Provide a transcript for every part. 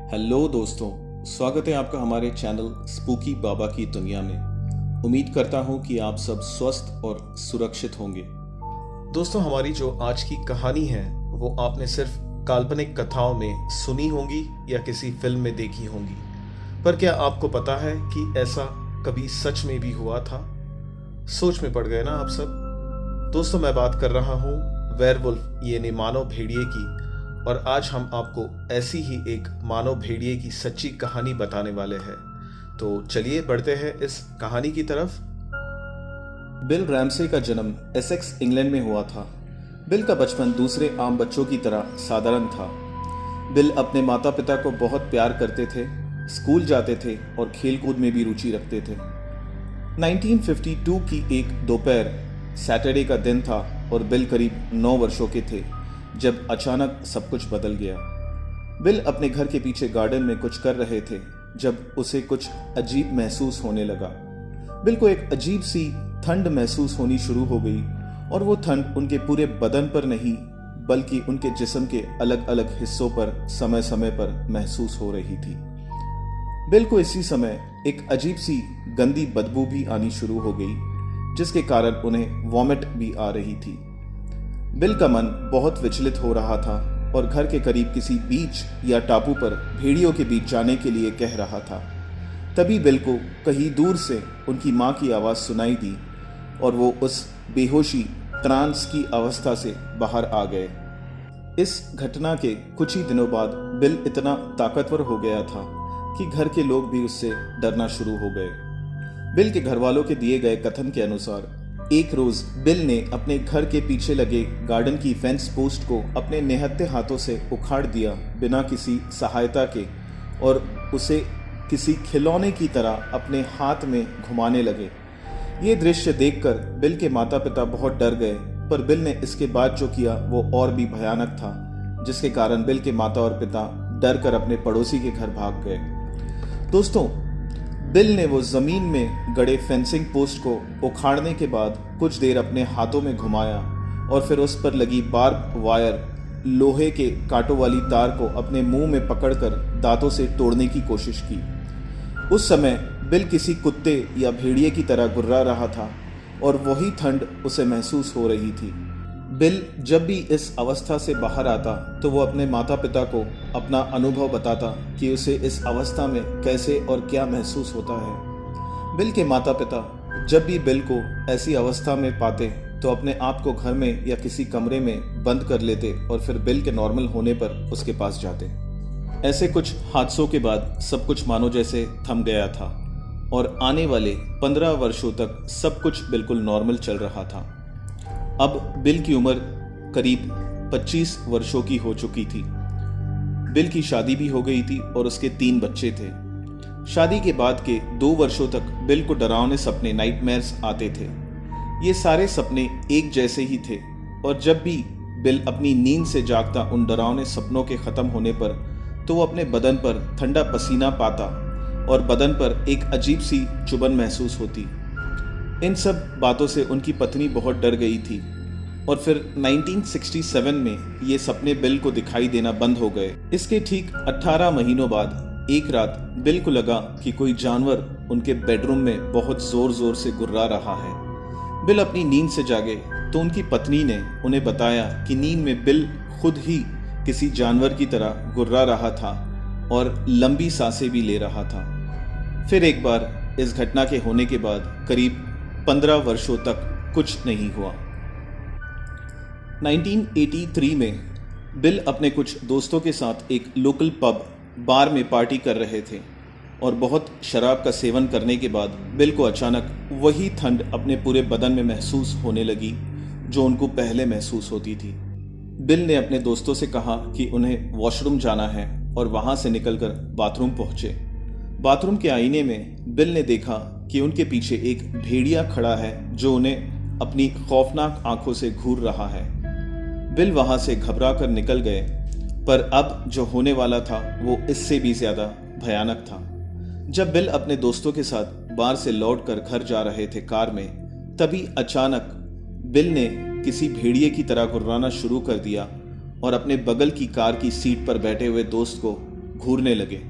Hello दोस्तों, स्वागत है आपका हमारे चैनल स्पूकी बाबा की दुनिया में। उम्मीद करता हूं कि आप सब स्वस्थ और सुरक्षित होंगे। दोस्तों, हमारी जो आज की कहानी है वो आपने सिर्फ काल्पनिक कथाओं में सुनी होंगी या किसी फिल्म में देखी होंगी, पर क्या आपको पता है कि ऐसा कभी सच में भी हुआ था? सोच में पड़ गए ना आप सब। दोस्तों, मैं बात कर रहा हूँ वेयरवुल्फ यानी मानव भेड़िए की, और आज हम आपको ऐसी ही एक मानव भेड़िए की सच्ची कहानी बताने वाले हैं। तो चलिए बढ़ते हैं इस कहानी की तरफ। बिल रैमसे का जन्म एसेक्स, इंग्लैंड में हुआ था। बिल का बचपन दूसरे आम बच्चों की तरह साधारण था। बिल अपने माता पिता को बहुत प्यार करते थे, स्कूल जाते थे और खेलकूद में भी रुचि रखते थे। 1952 की एक दोपहर सैटरडे का दिन था और बिल करीब 9 वर्षों के थे जब अचानक सब कुछ बदल गया। बिल अपने घर के पीछे गार्डन में कुछ कर रहे थे जब उसे कुछ अजीब महसूस होने लगा। बिल को एक अजीब सी ठंड महसूस होनी शुरू हो गई, और वो ठंड उनके पूरे बदन पर नहीं बल्कि उनके जिस्म के अलग अलग हिस्सों पर समय समय पर महसूस हो रही थी। बिल को इसी समय एक अजीब सी गंदी बदबू भी आनी शुरू हो गई, जिसके कारण उन्हें वॉमिट भी आ रही थी। बिल का मन बहुत विचलित हो रहा था और घर के करीब किसी बीच या टापू पर भेड़ियों के बीच जाने के लिए कह रहा था। तभी बिल को कहीं दूर से उनकी माँ की आवाज़ सुनाई दी और वो उस बेहोशी ट्रांस की अवस्था से बाहर आ गए। इस घटना के कुछ ही दिनों बाद बिल इतना ताकतवर हो गया था कि घर के लोग भी उससे डरना शुरू हो गए। बिल के घर वालों के दिए गए कथन के अनुसार एक रोज बिल ने अपने घर के पीछे लगे गार्डन की फेंस पोस्ट को अपने निहत्थे हाथों से उखाड़ दिया बिना किसी सहायता के, और उसे किसी खिलौने की तरह अपने हाथ में घुमाने लगे। ये दृश्य देखकर बिल के माता पिता बहुत डर गए, पर बिल ने इसके बाद जो किया वो और भी भयानक था, जिसके कारण बिल के माता और पिता डर कर अपने पड़ोसी के घर भाग गए। दोस्तों, बिल ने वो जमीन में गड़े फेंसिंग पोस्ट को उखाड़ने के बाद कुछ देर अपने हाथों में घुमाया और फिर उस पर लगी बार्ब वायर लोहे के कांटों वाली तार को अपने मुंह में पकड़कर दांतों से तोड़ने की कोशिश की। उस समय बिल किसी कुत्ते या भेड़िए की तरह गुर्रा रहा था और वही ठंड उसे महसूस हो रही थी। बिल जब भी इस अवस्था से बाहर आता तो वो अपने माता पिता को अपना अनुभव बताता कि उसे इस अवस्था में कैसे और क्या महसूस होता है। बिल के माता पिता जब भी बिल को ऐसी अवस्था में पाते तो अपने आप को घर में या किसी कमरे में बंद कर लेते और फिर बिल के नॉर्मल होने पर उसके पास जाते। ऐसे कुछ हादसों के बाद सब कुछ मानो जैसे थम गया था और आने वाले 15 वर्षों तक सब कुछ बिल्कुल नॉर्मल चल रहा था। अब बिल की उम्र करीब 25 वर्षों की हो चुकी थी। बिल की शादी भी हो गई थी और उसके 3 बच्चे थे। शादी के बाद के 2 वर्षों तक बिल को डरावने सपने, नाइटमेयर्स आते थे। ये सारे सपने एक जैसे ही थे, और जब भी बिल अपनी नींद से जागता उन डरावने सपनों के खत्म होने पर तो वो अपने बदन पर ठंडा पसीना पाता और बदन पर एक अजीब सी चुभन महसूस होती। इन सब बातों से उनकी पत्नी बहुत डर गई थी, और फिर 1967 में ये सपने बिल को दिखाई देना बंद हो गए। इसके ठीक 18 महीनों बाद एक रात बिल को लगा कि कोई जानवर उनके बेडरूम में बहुत जोर जोर से गुर्रा रहा है। बिल अपनी नींद से जागे तो उनकी पत्नी ने उन्हें बताया कि नींद में बिल खुद ही किसी जानवर की तरह गुर्रा रहा था और लंबी सांसें भी ले रहा था। फिर एक बार इस घटना के होने के बाद करीब 15 वर्षों तक कुछ नहीं हुआ। 1983 में बिल अपने कुछ दोस्तों के साथ एक लोकल पब बार में पार्टी कर रहे थे, और बहुत शराब का सेवन करने के बाद बिल को अचानक वही ठंड अपने पूरे बदन में महसूस होने लगी जो उनको पहले महसूस होती थी। बिल ने अपने दोस्तों से कहा कि उन्हें वॉशरूम जाना है और वहां से निकलकर बाथरूम पहुंचे। बाथरूम के आईने में बिल ने देखा कि उनके पीछे एक भेड़िया खड़ा है जो उन्हें अपनी खौफनाक आंखों से घूर रहा है। बिल वहां से घबरा कर निकल गए, पर अब जो होने वाला था वो इससे भी ज्यादा भयानक था। जब बिल अपने दोस्तों के साथ बार से लौटकर घर जा रहे थे कार में, तभी अचानक बिल ने किसी भेड़िए की तरह गुर्राना शुरू कर दिया और अपने बगल की कार की सीट पर बैठे हुए दोस्त को घूरने लगे।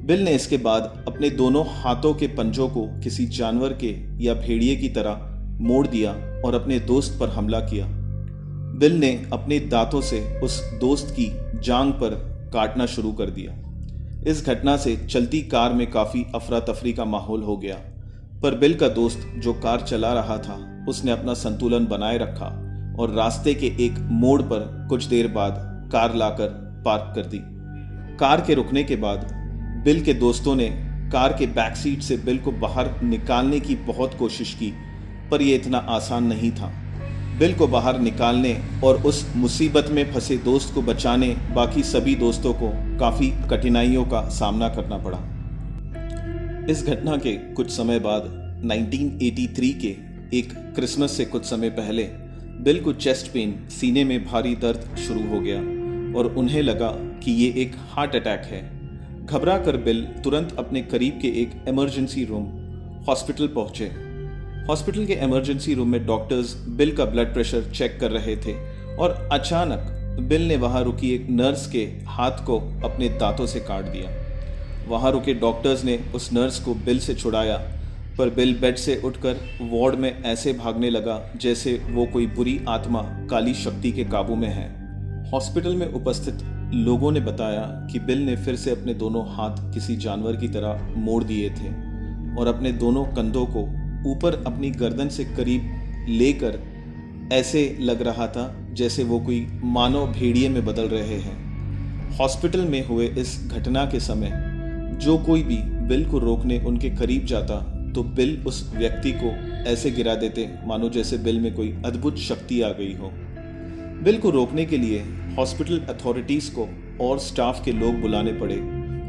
बिल ने इसके बाद अपने दोनों हाथों के पंजों को किसी जानवर के या भेड़िए की तरह मोड़ दिया और अपने दोस्त पर हमला किया। बिल ने अपने दांतों से उस दोस्त की जांघ पर काटना शुरू कर दिया। इस घटना से चलती कार में काफी अफरा तफरी का माहौल हो गया, पर बिल का दोस्त जो कार चला रहा था उसने अपना संतुलन बनाए रखा और रास्ते के एक मोड़ पर कुछ देर बाद कार लाकर पार्क कर दी। कार के रुकने के बाद बिल के दोस्तों ने कार के बैक सीट से बिल को बाहर निकालने की बहुत कोशिश की, पर यह इतना आसान नहीं था। बिल को बाहर निकालने और उस मुसीबत में फंसे दोस्त को बचाने बाकी सभी दोस्तों को काफ़ी कठिनाइयों का सामना करना पड़ा। इस घटना के कुछ समय बाद 1983 के एक क्रिसमस से कुछ समय पहले बिल को चेस्ट पेन, सीने में भारी दर्द शुरू हो गया और उन्हें लगा कि ये एक हार्ट अटैक है। घबरा कर बिल तुरंत अपने करीब के एक इमरजेंसी रूम हॉस्पिटल पहुंचे। हॉस्पिटल के इमरजेंसी रूम में डॉक्टर्स बिल का ब्लड प्रेशर चेक कर रहे थे और अचानक बिल ने वहां रुकी एक नर्स के हाथ को अपने दांतों से काट दिया। वहां रुके डॉक्टर्स ने उस नर्स को बिल से छुड़ाया, पर बिल बेड से उठकर वार्ड में ऐसे भागने लगा जैसे वो कोई बुरी आत्मा काली शक्ति के काबू में है। हॉस्पिटल में उपस्थित लोगों ने बताया कि बिल ने फिर से अपने दोनों हाथ किसी जानवर की तरह मोड़ दिए थे और अपने दोनों कंधों को ऊपर अपनी गर्दन से करीब लेकर ऐसे लग रहा था जैसे वो कोई मानव भेड़िए में बदल रहे हैं। हॉस्पिटल में हुए इस घटना के समय जो कोई भी बिल को रोकने उनके करीब जाता तो बिल उस व्यक्ति को ऐसे गिरा देते मानो जैसे बिल में कोई अद्भुत शक्ति आ गई हो। बिल को रोकने के लिए हॉस्पिटल अथॉरिटीज को और स्टाफ के लोग बुलाने पड़े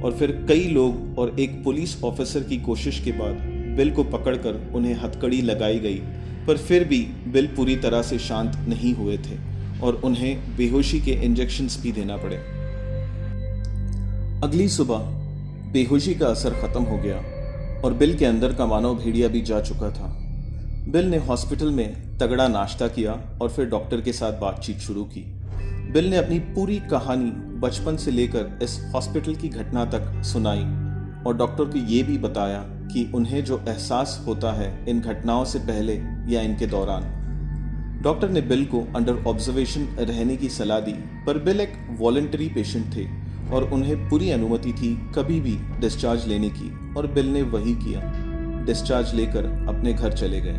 और फिर कई लोग और एक पुलिस ऑफिसर की कोशिश के बाद बिल को पकड़कर उन्हें हथकड़ी लगाई गई, पर फिर भी बिल पूरी तरह से शांत नहीं हुए थे और उन्हें बेहोशी के इंजेक्शंस भी देना पड़े। अगली सुबह बेहोशी का असर खत्म हो गया और बिल के अंदर का मानव भेड़िया भी जा चुका था। बिल ने हॉस्पिटल में तगड़ा नाश्ता किया और फिर डॉक्टर के साथ बातचीत शुरू की। बिल ने अपनी पूरी कहानी बचपन से लेकर इस हॉस्पिटल की घटना तक सुनाई और डॉक्टर को ये भी बताया कि उन्हें जो एहसास होता है इन घटनाओं से पहले या इनके दौरान। डॉक्टर ने बिल को अंडर ऑब्जर्वेशन रहने की सलाह दी, पर बिल एक वॉलंटरी पेशेंट थे और उन्हें पूरी अनुमति थी कभी भी डिस्चार्ज लेने की, और बिल ने वही किया। डिस्चार्ज लेकर अपने घर चले गए।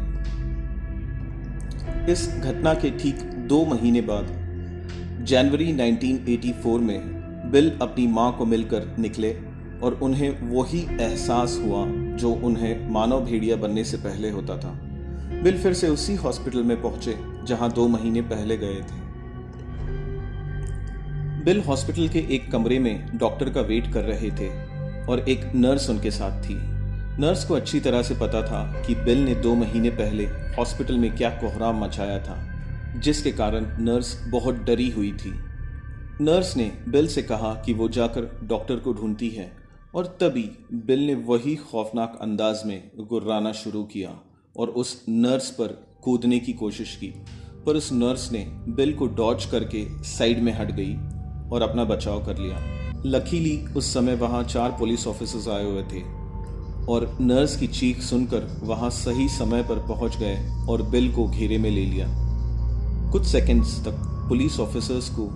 इस घटना के ठीक 2 महीने बाद जनवरी 1984 में बिल अपनी मां को मिलकर निकले और उन्हें वही एहसास हुआ जो उन्हें मानव भेड़िया बनने से पहले होता था। बिल फिर से उसी हॉस्पिटल में पहुंचे जहां 2 महीने पहले गए थे। बिल हॉस्पिटल के एक कमरे में डॉक्टर का वेट कर रहे थे और एक नर्स उनके साथ थी। नर्स को अच्छी तरह से पता था कि बिल ने 2 महीने पहले हॉस्पिटल में क्या कोहराम मचाया था, जिसके कारण नर्स बहुत डरी हुई थी। नर्स ने बिल से कहा कि वो जाकर डॉक्टर को ढूंढती है और तभी बिल ने वही खौफनाक अंदाज में गुर्राना शुरू किया और उस नर्स पर कूदने की कोशिश की, पर उस नर्स ने बिल को डॉज करके साइड में हट गई और अपना बचाव कर लिया। लकीली उस समय वहाँ 4 पुलिस ऑफिसर्स आए हुए थे और नर्स की चीख सुनकर वहाँ सही समय पर पहुँच गए और बिल को घेरे में ले लिया। कुछ सेकंड्स तक पुलिस ऑफिसर्स को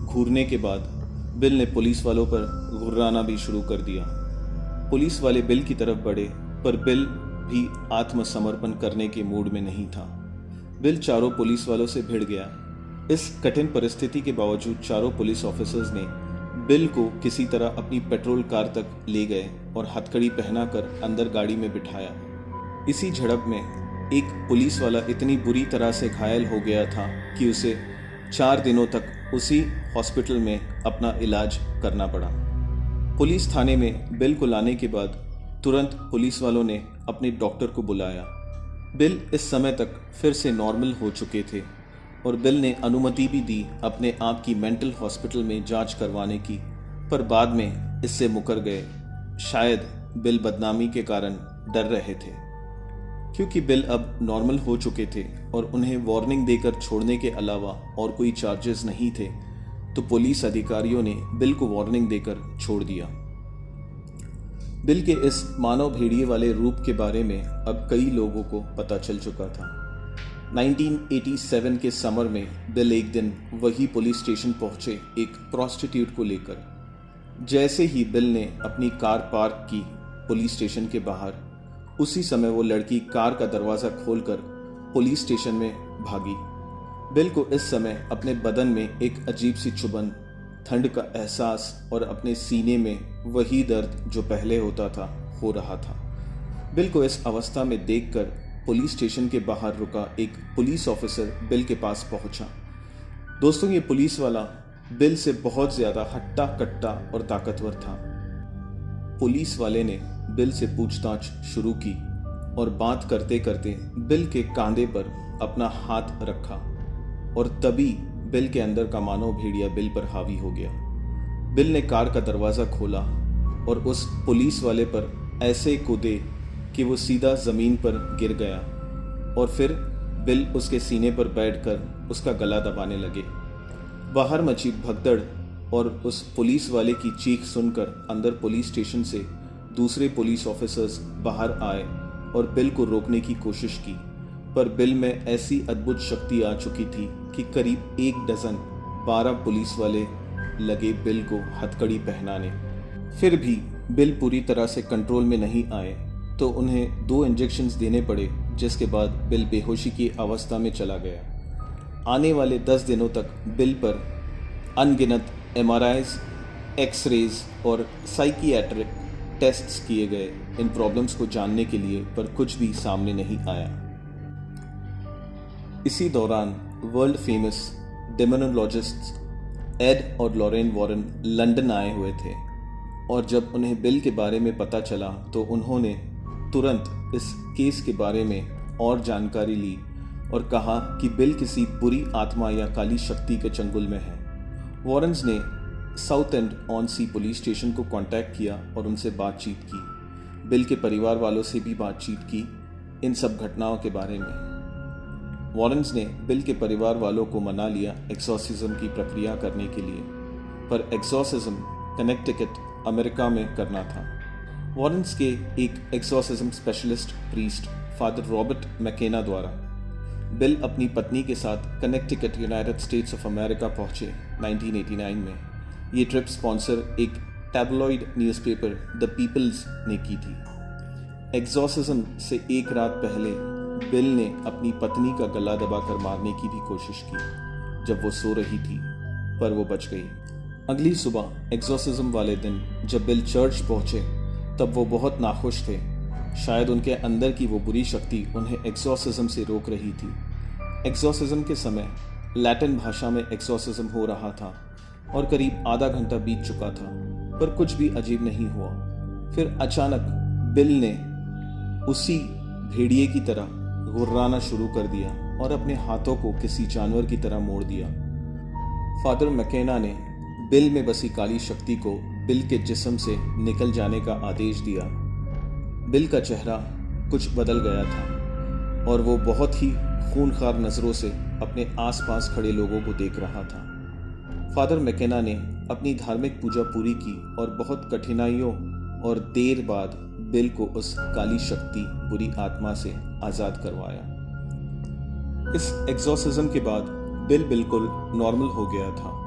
घूरने के बाद बिल ने पुलिस वालों पर घुर्राना भी शुरू कर दिया। पुलिस वाले बिल की तरफ बढ़े, पर बिल भी आत्मसमर्पण करने के मूड में नहीं था। बिल चारों पुलिस वालों से भिड़ गया। इस कठिन परिस्थिति के बावजूद चारों पुलिस ऑफिसर्स ने बिल को किसी तरह अपनी पेट्रोल कार तक ले गए और हथकड़ी पहनाकर अंदर गाड़ी में बिठाया। इसी झड़प में एक पुलिस वाला इतनी बुरी तरह से घायल हो गया था कि उसे 4 दिनों तक उसी हॉस्पिटल में अपना इलाज करना पड़ा। पुलिस थाने में बिल को लाने के बाद तुरंत पुलिस वालों ने अपने डॉक्टर को बुलाया। बिल इस समय तक फिर से नॉर्मल हो चुके थे और बिल ने अनुमति भी दी अपने आप की मेंटल हॉस्पिटल में जांच करवाने की, पर बाद में इससे मुकर गए। शायद बिल बदनामी के कारण डर रहे थे, क्योंकि बिल अब नॉर्मल हो चुके थे और उन्हें वार्निंग देकर छोड़ने के अलावा और कोई चार्जेस नहीं थे। तो पुलिस अधिकारियों ने बिल को वार्निंग देकर छोड़ दिया। बिल के इस मानव भेड़िए वाले रूप के बारे में अब कई लोगों को पता चल चुका था। 1987 के समर में बिल एक दिन वही पुलिस स्टेशन पहुंचे एक प्रोस्टिट्यूट को लेकर। जैसे ही बिल ने अपनी कार पार्क की पुलिस स्टेशन के बाहर, उसी समय वो लड़की कार का दरवाज़ा खोलकर पुलिस स्टेशन में भागी। बिल को इस समय अपने बदन में एक अजीब सी चुभन, ठंड का एहसास और अपने सीने में वही दर्द जो पहले होता था हो रहा था। बिल को इस अवस्था में देखकर पुलिस स्टेशन के बाहर रुका एक पुलिस ऑफिसर बिल के पास पहुंचा। दोस्तों, ये पुलिस वाला बिल से बहुत ज़्यादा हट्टा कट्टा और ताकतवर था। पुलिस वाले ने बिल से पूछताछ शुरू की और बात करते करते बिल के कंधे पर अपना हाथ रखा और तभी बिल के अंदर का मानव भेड़िया बिल पर हावी हो गया। बिल ने कार का दरवाज़ा खोला और उस पुलिस वाले पर ऐसे कूदे कि वो सीधा ज़मीन पर गिर गया और फिर बिल उसके सीने पर बैठकर उसका गला दबाने लगे। बाहर मची भगदड़ और उस पुलिस वाले की चीख सुनकर अंदर पुलिस स्टेशन से दूसरे पुलिस ऑफिसर्स बाहर आए और बिल को रोकने की कोशिश की, पर बिल में ऐसी अद्भुत शक्ति आ चुकी थी कि करीब 12 पुलिस वाले लगे बिल को हथकड़ी पहनाने। फिर भी बिल पूरी तरह से कंट्रोल में नहीं आए तो उन्हें 2 इंजेक्शंस देने पड़े, जिसके बाद बिल बेहोशी की अवस्था में चला गया। आने वाले 10 दिनों तक बिल पर अनगिनत MRIs, एक्सरेज और साइकियाट्रिक टेस्ट्स किए गए इन प्रॉब्लम्स को जानने के लिए, पर कुछ भी सामने नहीं आया। इसी दौरान वर्ल्ड फेमस डेमोनोलॉजिस्ट्स एड और लॉरेन वॉरेन लंदन आए हुए थे और जब उन्हें बिल के बारे में पता चला तो उन्होंने तुरंत इस केस के बारे में और जानकारी ली और कहा कि बिल किसी बुरी आत्मा या काली शक्ति के चंगुल में है। वॉरेन्स ने Southend on sea police station को कांटेक्ट किया और उनसे बातचीत की। बिल के परिवार वालों से भी बातचीत की इन सब घटनाओं के बारे में। वॉरेन्स ने बिल के परिवार वालों को मना लिया एक्सॉर्सिज्म की प्रक्रिया करने के लिए, पर एक्सॉर्सिज्म कनेक्टिकट, अमेरिका में करना था। वॉरेन्स के एक exorcism specialist priest father Robert McKenna द्वारा बिल अपनी पत्नी के साथ Connecticut, United States of America पहुंचे 1989 में। ये ट्रिप स्पॉन्सर एक टैबलॉइड न्यूज़पेपर द पीपल्स ने की थी। एक्सॉर्सिज्म से एक रात पहले बिल ने अपनी पत्नी का गला दबाकर मारने की भी कोशिश की जब वो सो रही थी, पर वो बच गई। अगली सुबह एक्सॉर्सिज्म वाले दिन जब बिल चर्च पहुंचे तब वो बहुत नाखुश थे। शायद उनके अंदर की वो बुरी शक्ति उन्हें एक्सॉर्सिज्म से रोक रही थी। एक्सॉर्सिज्म के समय लैटिन भाषा में एक्सॉर्सिज्म हो रहा था और करीब आधा घंटा बीत चुका था, पर कुछ भी अजीब नहीं हुआ। फिर अचानक बिल ने उसी भेड़िए की तरह गुर्राना शुरू कर दिया और अपने हाथों को किसी जानवर की तरह मोड़ दिया। फादर मैकेना ने बिल में बसी काली शक्ति को बिल के जिस्म से निकल जाने का आदेश दिया। बिल का चेहरा कुछ बदल गया था और वो बहुत ही खूनखार नज़रों से अपने आसपास खड़े लोगों को देख रहा था। फादर मैकेना ने अपनी धार्मिक पूजा पूरी की और बहुत कठिनाइयों और देर बाद बिल को उस काली शक्ति, बुरी आत्मा से आज़ाद करवाया। इस एक्सॉर्सिज्म के बाद बिल बिल्कुल नॉर्मल हो गया था।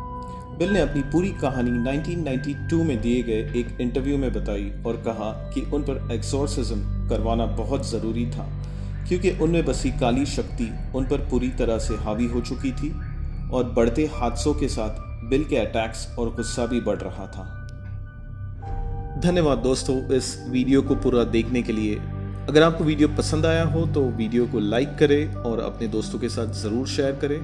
बिल ने अपनी पूरी कहानी 1992 में दिए गए एक इंटरव्यू में बताई और कहा कि उन पर एक्सॉर्सिज्म करवाना बहुत ज़रूरी था क्योंकि उनमें बसी काली शक्ति उन पर पूरी तरह से हावी हो चुकी थी और बढ़ते हादसों के साथ बिल के अटैक्स और गुस्सा भी बढ़ रहा था। धन्यवाद दोस्तों इस वीडियो को पूरा देखने के लिए। अगर आपको वीडियो पसंद आया हो तो वीडियो को लाइक करें और अपने दोस्तों के साथ ज़रूर शेयर करें।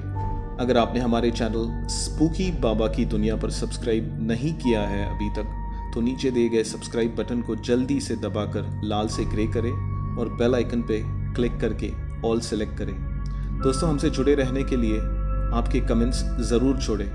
अगर आपने हमारे चैनल स्पूकी बाबा की दुनिया पर सब्सक्राइब नहीं किया है अभी तक तो नीचे दिए गए सब्सक्राइब बटन को जल्दी से दबाकर लाल से ग्रे करें और बेल आइकन पे क्लिक करके ऑल सेलेक्ट करें। दोस्तों हमसे जुड़े रहने के लिए आपके कमेंट्स ज़रूर छोड़ें।